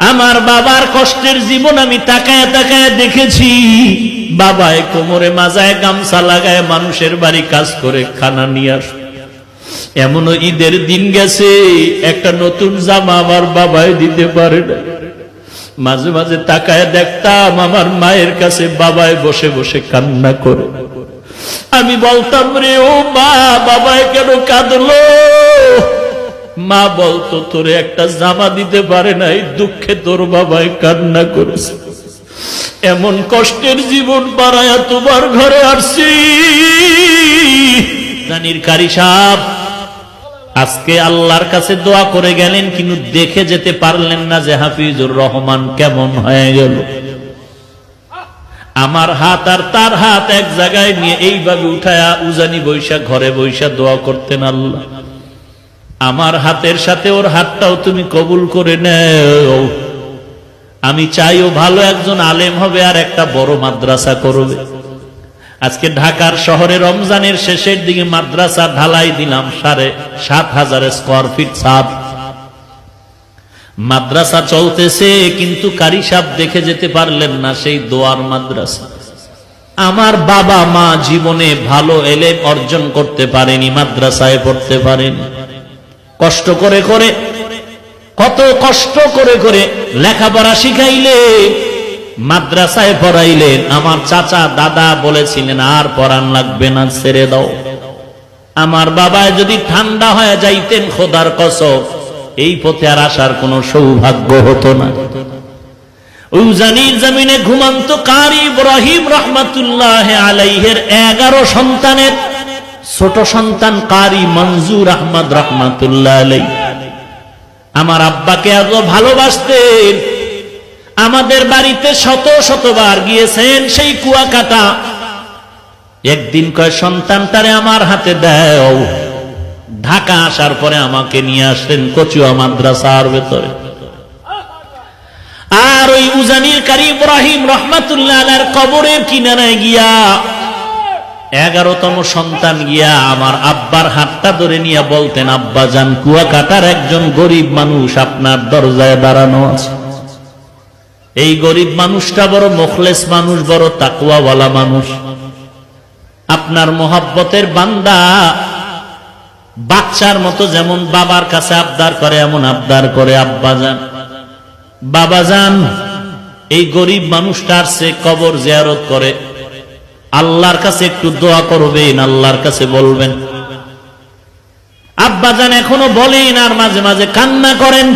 আমার বাবার কষ্টের জীবন আমি তাকায় তাকায় দেখেছি। বাবায় কোমরে মাজায় গামছা লাগায় মানুষের বাড়ি কাজ করে খানা নিয়ে আস। এমনও ঈদের দিন গেছে একটা নতুন জামা আমার বাবায় দিতে পারে না। মাঝে মাঝে তাকায় দেখতাম আমার মায়ের কাছে বাবায় বসে বসে কান্না করে। আমি বলতাম, রে ও মা, বাবায় কেন কাঁদলো? মা বলতো, তোরে একটা জামা দিতে পারে নাই, দুঃখে তোর বাবায় কান্না করেছে। এমন কষ্টের জীবন পারায়া তোমার ঘরে আসছি। জানির কারি সাহেব আজকে আল্লাহর কাছে দোয়া করে গেলেন, কিন্তু দেখে যেতে পারলেন না যে হাফিজুর রহমান কেমন হয়ে গেল। আমার হাত আর তার হাত এক জায়গায় নিয়ে এইভাবে উঠায়া উজানি বৈশা ঘরে বৈশা দোয়া করতেন, আল্লাহ আমার হাতের সাথে ওর হাতটাও তুমি কবুল করে নেও। আমি চাইও ভালো একজন আলেম হবে আর একটা বড় মাদ্রাসা করবে। আজকে ঢাকার শহরে রমজানের শেষের দিকে মাদ্রাসা ঢালাই দিলাম 7,500 স্কয়ার ফিট ছাদ। মাদ্রাসা চলতেছে, কিন্তু কারি সাহেব দেখে যেতে পারলেন না সেই দোয়ার মাদ্রাসা। আমার বাবা মা জীবনে ভালো এলেম অর্জন করতে পারেনি, মাদ্রাসায় পড়তে পারেনি। কষ্ট করে করে, কত কষ্ট করে করে লেখাপড়া শিখাইলে, মাদ্রাসায় পড়াইলেন। আমার চাচা দাদা বলেছিলেন আর পড়ান লাগবে না, ছেড়ে দাও। আমার বাবায় যদি ঠান্ডা হয়ে যাইতেন, খোদার কসম এই পথে আর আসার কোন সৌভাগ্য হতো না। উজানির জমিনে ঘুমন্ত কারি ইব্রাহিম রহমাতুল্লাহ আলাইহির 11 সন্তানের ছোট সন্তান কারি মনজুর আহমদ রহমাতুল্লাহ আলাইহি আমার আব্বাকে এত ভালোবাসতেন। আমাদের বাড়িতে শত শতবার গিয়েছেন সেই কুয়াকাটা। একদিন কয়, সন্তানটারে আমার হাতে দাও। ঢাকা আসার পরে আমাকে নিয়ে আসলেন কচুয়া মাদ্রাসার ভেতরে। আর ওই উজানির কারি ইব্রাহিম রহমাতুল্লাহ আলাইহির কবরের কিনারায় গিয়া 11তম সন্তান গিয়া আমার আব্বার হাতটা ধরে নিয়ে বলতেন, আব্বা জান, কুয়াকাটার একজন গরিব মানুষ আপনার দরজায় দাঁড়ানো আছে। এই গরিব মানুষটা বড় মুখলেস মানুষ, বড় তাকওয়াওয়ালা মানুষ, আপনার মোহাব্বতের বান্দা। বাচ্চার মতো যেমন বাবার কাছে আবদার করে এমন আবদার করে, আব্বা জান, বাবা জান, এই গরিব মানুষটার সে কবর জিয়ারত করে, আল্লাহর কাছে একটু দোয়া করবেন, আল্লাহর কাছে বলবেন। আব্বা জান এখনো বলেন আর মাঝে মাঝে কান্না করেন।